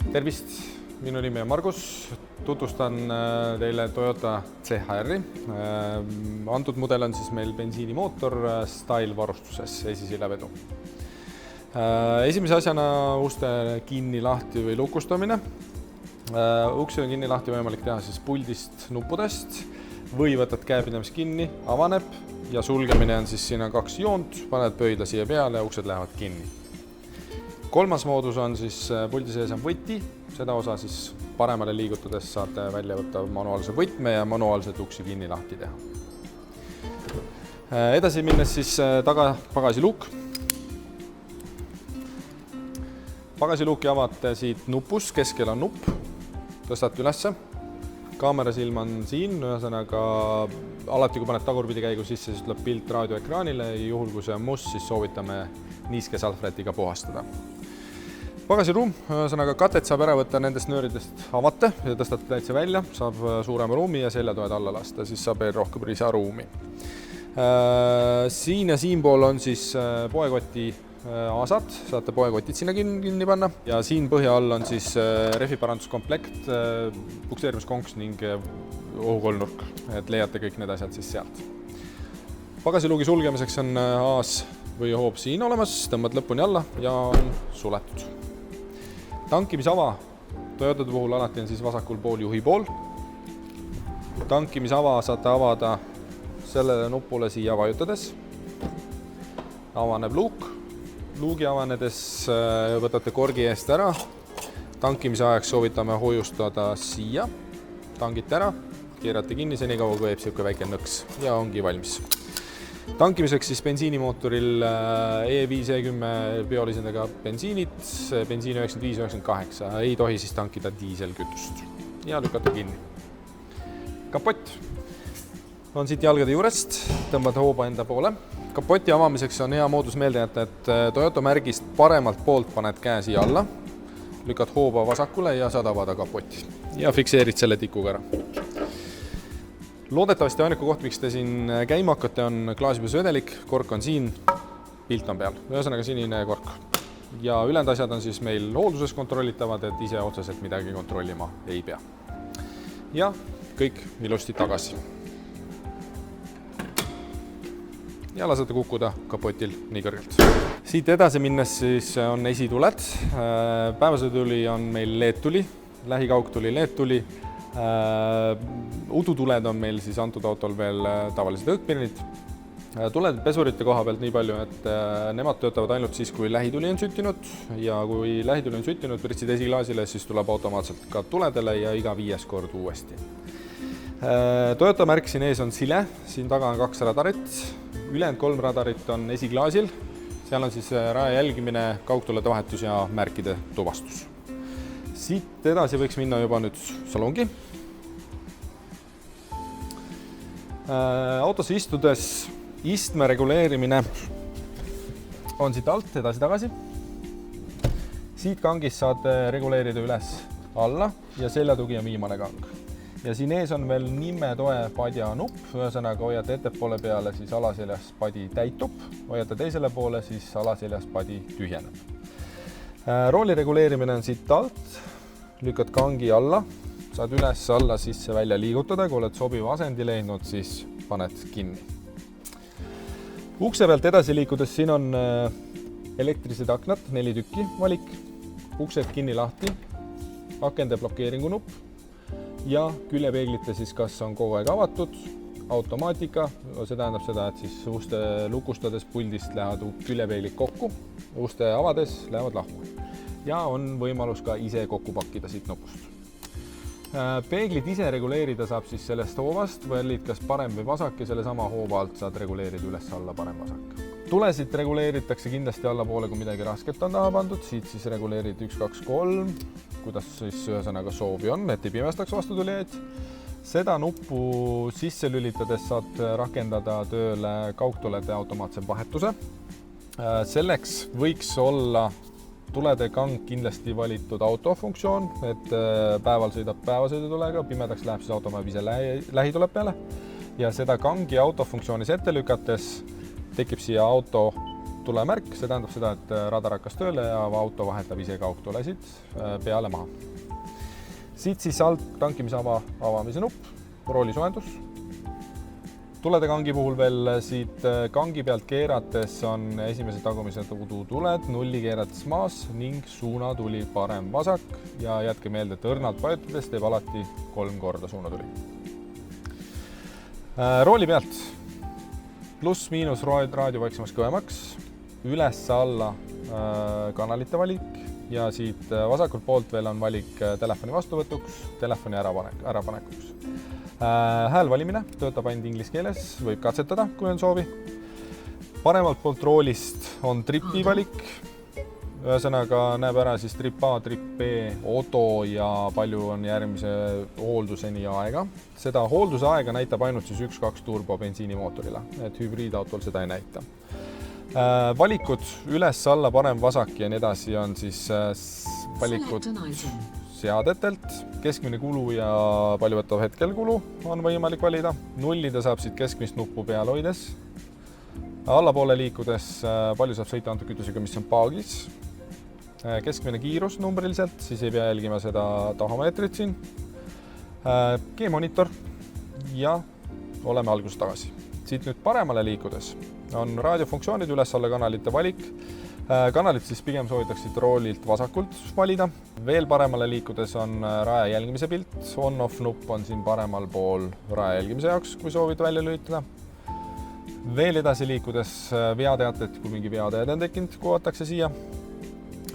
Tervist, minu nimi on Margus, tutvustan teile Toyota CHR-i. Antud mudel on siis meil bensiinimootor Style varustuses, esisilevedu. Esimese asjana uste kinni lahti või lukustamine. Uksi on kinni lahti võimalik teha siis puldist nuppudest või võtad käepidamis kinni, avaneb ja sulgemine on siis siin on 2 joont, paned pöidla siia peale ja uksed lähevad kinni. Kolmas moodus on siis puldi sees on võti, seda osa siis paremale liigutades saate välja võtta manuaalse võtme ja manuaalselt uksi kinni lahti teha. Edasi minnes siis taga pagasiluuk. Pagasiluuki avate siit nupus, keskel on nupp, tõstate ülesse. Kaamerasilm on siin, ühesõnaga alati kui paned tagurpidi käigu sisse, siis tuleb pilt raadioekraanile ja juhul kui see on must, siis soovitame niiske salvrätiga puhastada. Pagasiruum, ühesõnaga katet saab ära võtta nendest nööridest avate ja tõstate täitsa välja, saab suurema ruumi ja seljatoed alla lasta, siis saab veel rohkem lisaruumi. Siin ja siinpool on siis poekoti aasad, saate poekotid sinna kinni panna ja siin põhja all on siis rehviparanduskomplekt, pukseerimiskonks ning ohukolnurk, et leiate kõik need asjad siis sealt. Pagasiluugi sulgemiseks on aas või hoob siin olemas, tõmbad lõpuni alla ja on suletud. Tankimisava Toyotade puhul alati on siis vasakul pool juhi pool. Tankimisava saate avada sellele nupule siia vajutades. Avaneb luuk. Luugi avanedes võtate korgi eest ära. Tankimise ajaks soovitame hoiustada siia. Tangite ära, keerate kinni senikaua, kui jääb siuke väike nõks ja ongi valmis. Tankimiseks siis bensiinimootoril E5, E10 biolisidega bensiinid, bensiin 95-98, ei tohi siis tankida diiselkütust ja lükata kinni. Kapott on siit jalgade juurest, tõmbad hooba enda poole. Kapoti avamiseks on hea moodus meelde jätta, et Toyota märgist paremalt poolt paned käe siia alla, lükad hooba vasakule ja saad avada kapoti ja fikseerid selle tikuga ära. Loodetavasti ainuke koht, miks te siin käima hakkate, on klaasipõsvedelik, kork on siin, pilt on peal, ühesõnaga sinine kork. Ja ülejäänud asjad on siis meil hoolduses kontrollitavad, et ise otseselt midagi kontrollima ei pea. Ja kõik ilusti tagasi. Ja lasete kukkuda kapotil nii kõrgelt. Siit edasi minnes siis on esituled. Päevasõiduli on meil LED-tuli, lähikaugtuli LED-tuli. Udutuled on meil siis antud autol veel tavalised õhkpirnid. Tuled pesurite koha pealt nii palju, et nemad töötavad ainult siis, kui lähituli on süttinud ja kui lähituli on süttinud, pritsid esiklaasile, siis tuleb automaatselt ka tuledele ja iga 5 kord uuesti. Toyota märk siin ees on sile, siin taga on 2 radarit, ülejäänud 3 radarit on esiklaasil, seal on siis raja jälgimine, kaugtulede vahetus ja märkide tuvastus. Siit edasi võiks minna juba nüüd salongi. Autosse istudes istme reguleerimine on siit alt edasi-tagasi. Siit kangist saate reguleerida üles alla ja seljatugi on viimane kang. Ja siin ees on veel nimetoe padja nupp, ühesõnaga hoiate ettepoole peale, siis alaseljas padi täitub, hoiate teisele poole, siis alaseljas padi tühjeneb. Rooli reguleerimine on siit alt, lükkad kangi alla, saad üles alla sisse välja liigutada, kui oled sobiva asendi leidnud, siis paned kinni. Ukse pealt edasi liikudes siin on elektrised aknad, 4 tükki valik, uksed kinni lahti, akende blokeeringu nupp ja küljepeeglite siis kas on kogu aeg avatud, automaatika, see tähendab seda, et siis uste lukustades puldist lähevad küljepeeglid kokku, uste avades lähevad lahku ja on võimalus ka ise kokku pakkida siit nupust. Peeglid ise reguleerida saab siis sellest hoovast, valid kas parem või vasak ja selle sama hoova alt saad reguleerida üles-alla parem-vasak. Tulesid reguleeritakse kindlasti allapoole, kui midagi rasket on taha pandud, siit siis reguleerid 1, 2, 3, kuidas siis ühesõnaga soovi on, et ei pimestaks vastutulijaid. Seda nuppu sisse lülitades saad rakendada tööle kaugtulede automaatse vahetuse. Selleks võiks olla tulede kang kindlasti valitud autofunktsioon, et päeval sõidab päevasõidutulega, pimedaks läheb siis auto ise lähitule peale ja seda kangi autofunktsioonis ette lükates tekib siia auto kaugtulemärk, see tähendab seda, et radar hakkas tööle ja auto vahetab ise kaugtulesid peale maha. Siit siis alt tankimise avamise nupp, roolisoojendus. Tulede kangi puhul veel siit kangi pealt keerates on esimese tagumise tuled, nulli keerates maas ning suunatuli parem-vasak ja jätke meelde, et õrnalt vajutades teeb alati 3 korda suunatuli. Rooli pealt pluss-miinus raadio vaiksemaks kõvemaks, üles-alla kanalite valik ja siit vasakult poolt veel on valik telefoni vastuvõtuks, telefoni ärapanekuks. Hääl valimine töötab ainult inglise keeles, võib katsetada, kui on soovi. Paremalt poolt roolist on tripi valik. Ühesõnaga näeb ära siis trip A, trip B, auto ja palju on järgmise hoolduseni aega. Seda hoolduse aega näitab ainult siis 1.2 turbo bensiinimootorile, et hübriidautol seda ei näita. Valikud üles, alla, parem, vasak ja nii edasi on siis valikud seadetelt. Keskmine kulu ja palju võtav hetkel kulu on võimalik valida. Nullida saab siit keskmist nuppu peal hoides. Allapoole liikudes palju saab sõita antud kütusega, mis on paagis. Keskmine kiirus numbriliselt, siis ei pea jälgima seda tahomeetrit siin. G-monitor ja oleme alguses tagasi. Siit nüüd paremale liikudes on raadiofunktsioonid, üles-alla kanalite valik. Kanalit siis pigem soovitaksid roolilt vasakult valida. Veel paremale liikudes on raja jälgimise pilt. On-off nupp on siin paremal pool raja jälgimise jaoks, kui soovid välja lülitada. Veel edasi liikudes veateated, kui mingi veateade on tekkinud, kuvatakse siia.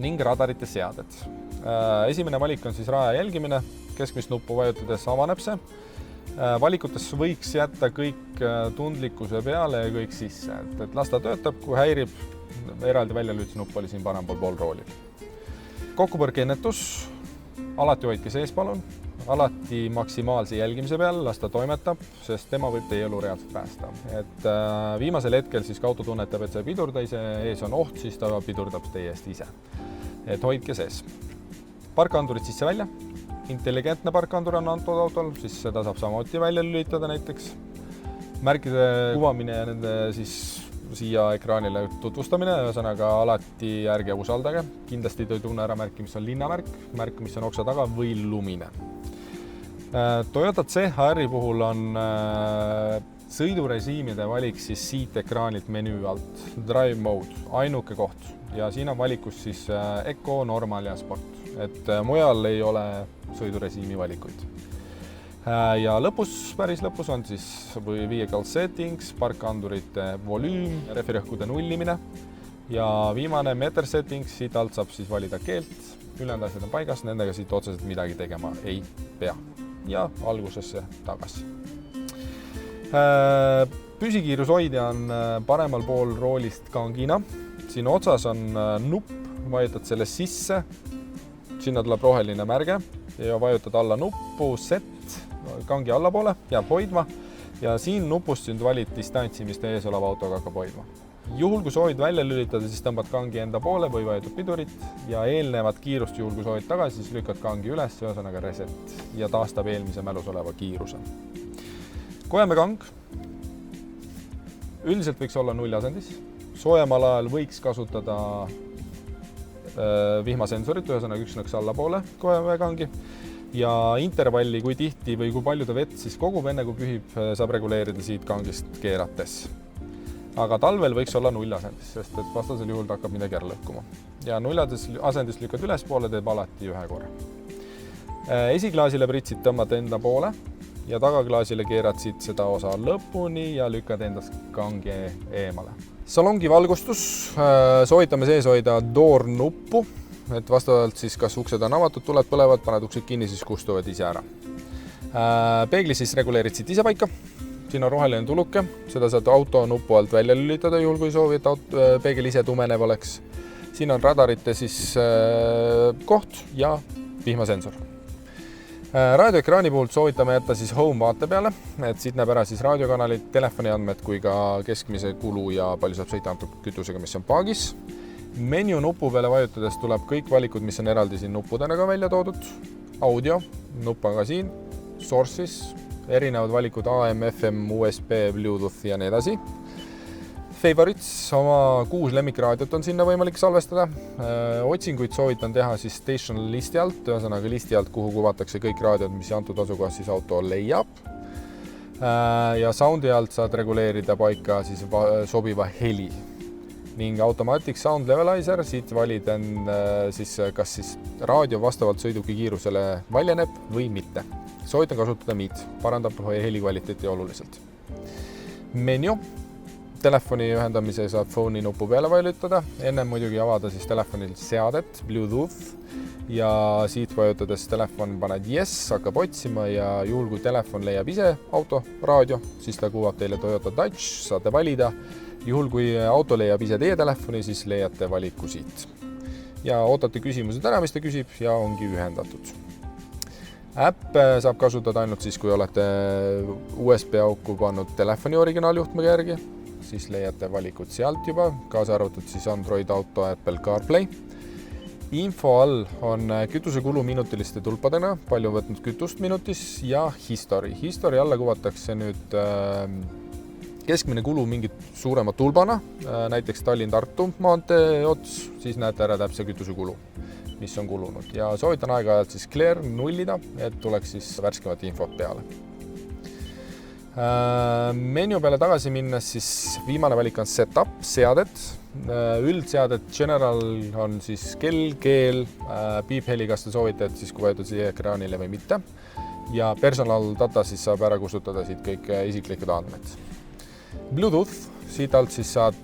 Ning radarite seaded. Esimene valik on siis raja jälgimine. Keskmist nuppu vajutades avaneb see. Valikutes võiks jätta kõik tundlikkuse peale ja kõik sisse. Et las ta töötab, kui häirib, eraldi väljalülitusnupp oli siin parem pool roolil. Kokkupõrke ennetus, alati hoidke sees palun, alati maksimaalse jälgimise peal, las ta toimetab, sest tema võib teie elu reaalselt päästa. Et viimasel hetkel siis kui auto tunnetab, et see pidurda ise, ees on oht, siis ta pidurdab teie eest ise. Et hoidke sees. Parkandurid sisse välja. Intelligentne parkandur on antud autol, siis seda saab samuti välja lülitada näiteks. Märkide kuvamine ja nende siis siia ekraanile tutvustamine, ühesõnaga alati ärge usaldage. Kindlasti te ei tunne ära märki, mis on linnamärk, märk, mis on oksa taga või lumine. Toyota CHR-i puhul on sõidurežiimide valik siis siit ekraanilt menüü alt. Drive mode, ainuke koht. Ja siin on valikus siis Eco, Normal ja Sport. Et mujal ei ole sõidurežiimi valikuid. Ja lõpus, päris lõpus on siis vehicle settings, parkandurite volüüm, rehvirõhkude nullimine ja viimane meter settings, siit alt saab siis valida keelt, ülejäänud asjad on paigas, nendega siit otseselt midagi tegema ei pea ja algusesse tagasi. Püsikiirushoidja on paremal pool roolist kangina, siin otsas on nupp, vajutad selle sisse, sinna tuleb roheline märge ja vajutad alla nuppu set, kangi allapoole, jääb hoidma ja siin nupust sind valid distantsi, mis teie ees oleva autoga hakkab hoidma. Juhul, kui soovid välja lülitada, siis tõmbad kangi enda poole või vajutad pidurit ja eelnevat kiirust juhul, kui soovid tagasi, siis lükkad kangi üles, ühesõnaga reset ja taastab eelmise mälus oleva kiiruse. Kojame kang. Üldiselt võiks olla nullasendis. Soojemal ajal võiks kasutada vihmasensorit, ühesõnaga üks nõks allapoole kojaveekangi ja intervalli, kui tihti või kui palju ta vett siis kogub, enne kui pühib, saab reguleerida siit kangist keerates. Aga talvel võiks olla nullasendis, sest et vastasel juhul ta hakkab midagi ära lõhkuma. Ja nullasendis lükkad ülespoole, teeb alati ühe korra. Esiklaasile pritsid tõmbad enda poole ja tagaklaasile keerad siit seda osa lõpuni ja lükkad endast kangi eemale. Salongi valgustus, soovitame sees hoida door nuppu, et vastavalt siis kas uksed on avatud, tuled põlevad, paned uksed kinni, siis kustuvad ise ära. Peegli siis reguleerid siit ise paika, siin on roheline tuluke, seda saad auto nupu alt välja lülitada, juhul kui soovi, et peegel ise tumenev oleks. Siin on radarite siis koht ja vihmasensor. Raadioekraani puhul soovitame jätta siis home vaate peale, et siit näeb ära siis raadiokanalid, telefoniandmed kui ka keskmise kulu ja palju saab sõita antud kütusega, mis on paagis. Menu nupu peale vajutades tuleb kõik valikud, mis on eraldi siin nuppudena ka välja toodud. Audio, nupp on ka siin, sources, erinevad valikud AM, FM, USB, Bluetooth ja nii edasi. Favorites, oma 6 lemmikraadiot on sinna võimalik salvestada. Otsinguid soovitan teha siis station listi alt, ühesõnaga listi alt, kuhu kuvatakse kõik raadiod, mis antud asukohas siis auto leiab. Ja soundi alt saad reguleerida paika siis sobiva heli. Ning Automatic Sound Levelizer, siit valid siis, kas siis raadio vastavalt sõiduki kiirusele valjeneb või mitte. Soovitan kasutada MID, parandab heli kvaliteeti oluliselt. Menu. Telefoni ühendamise saab phone'i nupu peale vajutada, ennem muidugi avada siis telefonil seadet, Bluetooth ja siit vajutades telefon paned yes, hakkab otsima ja juhul kui telefon leiab ise auto raadio, siis ta kuvab teile Toyota Touch, saate valida. Juhul kui auto leiab ise teie telefoni, siis leiate valiku siit. Ja ootate küsimused ära, mis ta küsib ja ongi ühendatud. Äpp saab kasutada ainult siis, kui olete USB auku pannud telefoni originaaljuhtmega järgi. Siis leiate valikud sealt juba, kaasa arvatud siis Android Auto, Apple CarPlay. Info all on kütusekulu minutiliste tulpadena, palju võtnud kütust minutis ja history. History alla kuvatakse nüüd keskmine kulu mingit suurema tulbana, näiteks Tallinn-Tartu maantee ots, siis näete ära täpse kütusekulu, mis on kulunud. Ja soovitan aeg-ajalt siis clear nullida, et tuleks siis värskemat infot peale. Menu peale tagasi minnes siis viimane valik on setup, seadet. Üldseadet general on siis kell, keel, piipheli, kas te soovite, et siis kui võetud siia ekraanile või mitte. Ja personal data siis saab ära kustutada siit kõik isiklikud andmed. Bluetooth, siit alt siis saad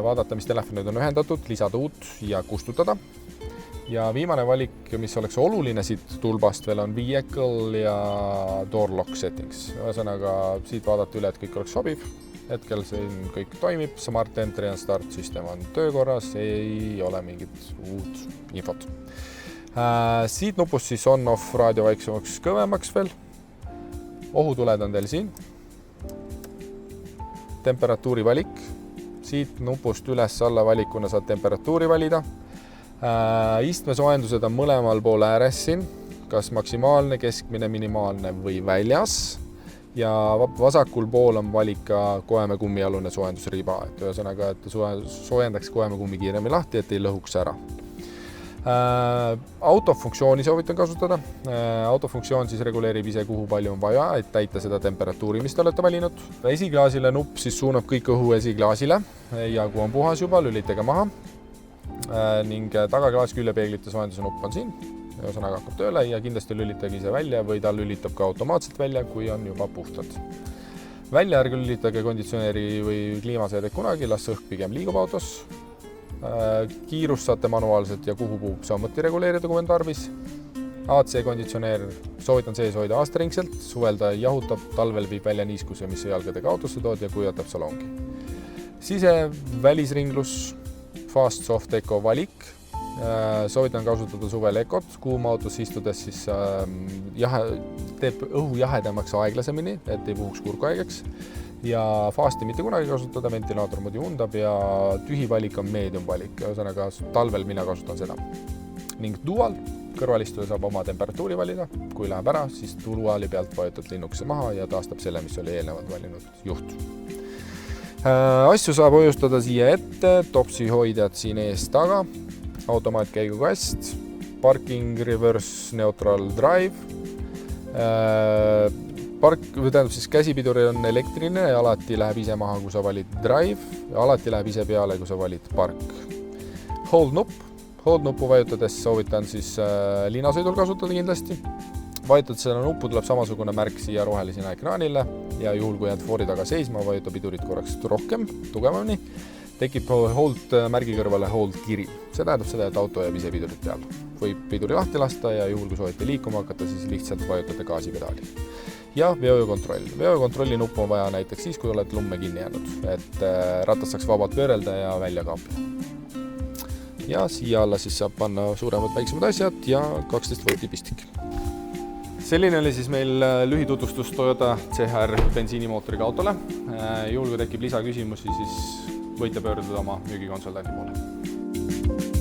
vaadata, mis telefonid on ühendatud, lisada uut ja kustutada. Ja viimane valik, mis oleks oluline siit tulbast veel on vehicle ja door lock settings. Ühesõnaga siit vaadata üle, et kõik oleks sobiv. Hetkel siin kõik toimib, Smart Entry and Start system on töökorras, ei ole mingit uut infot. Siit nupust siis on-off raadio vaiksemaks kõvemaks veel. Ohutuled on teil siin. Temperatuuri valik. Siit nupust üles alla valikuna saad temperatuuri valida. Istmesoojendused on mõlemal pool ääres siin, kas maksimaalne, keskmine, minimaalne või väljas. Ja vasakul pool on valik ka koeme kummialune soojendusriba, et ühesõnaga, et soojendaks koeme kummi kiiremini lahti, et ei lõhuks ära. Autofunktsiooni soovitan kasutada. Autofunktsioon siis reguleerib ise, kuhu palju on vaja, et täita seda temperatuuri, mis te olete valinud. Esiklaasile nupp siis suunab kõik õhu esiklaasile ja kui on puhas juba, lülitage maha. Ning tagaklaas küljepeeglite soojenduse nupp on siin, ühesõnaga hakkab tööle ja kindlasti lülitage ise välja või ta lülitab ka automaatselt välja, kui on juba puhtad. Välja ärge lülitage konditsioneeri või kliimaseedet kunagi, las õhk pigem liigub autos. Kiirust saate manuaalselt ja kuhu puhub samuti reguleerida, kui on tarvis. AC konditsioneer soovitan sees hoida aastaringselt, suvelda jahutab, talvel viib välja niiskuse, mis jalgadega autosse tood ja kuivatab salongi. Sise välisringlus, Fast Soft Eco valik. Soovitan kasutada suvel ekot, kuuma autos istudes siis teeb õhu jahedamaks aeglasemini, et ei puhuks kurkaegeks. Ja Fasti mitte kunagi kasutada, ventilaator muidu undab ja tühi valik on medium valik, ühesõnaga talvel mina kasutan seda. Ning dual, kõrvalistuja saab oma temperatuuri valida, kui läheb ära, siis duali pealt vajutad linnukese maha ja taastab selle, mis oli eelnevalt valinud juht. Asju saab hoiustada siia ette, topsi hoidjad siin ees taga, automaatkäigukast, parking, reverse, neutral drive, tähendab siis käsipiduri on elektriline ja alati läheb ise maha, kui sa valid drive ja alati läheb ise peale, kui sa valid park. Hold nupu vajutades soovitan siis linnasõidul kasutada kindlasti. Vajutad seda nuppu, tuleb samasugune märk siia rohelisena ekraanile ja juhul, kui jääd foori taga seisma, vajuta pidurit korraks rohkem, tugevamini, tekib hold märgi kõrvale hold kiri. See tähendab seda, et auto jääb ise pidurit peal. Võib piduri lahti lasta ja juhul, kui soovite liikuma hakata, siis lihtsalt vajutate gaasipedaali. Ja veokontroll. Veokontrolli nupp on vaja näiteks siis, kui oled lumme kinni jäänud, et ratas saaks vabalt pöörelda ja välja kaapida. Ja siia alla siis saab panna suuremad väiksemad asjad ja 12 volti pistik. Selline oli siis meil lühitutvustus Toyota CHR bensiinimootoriga autole. Juhul, kui tekib lisaküsimusi, siis võite pöörduda oma müügikonsultandi poole.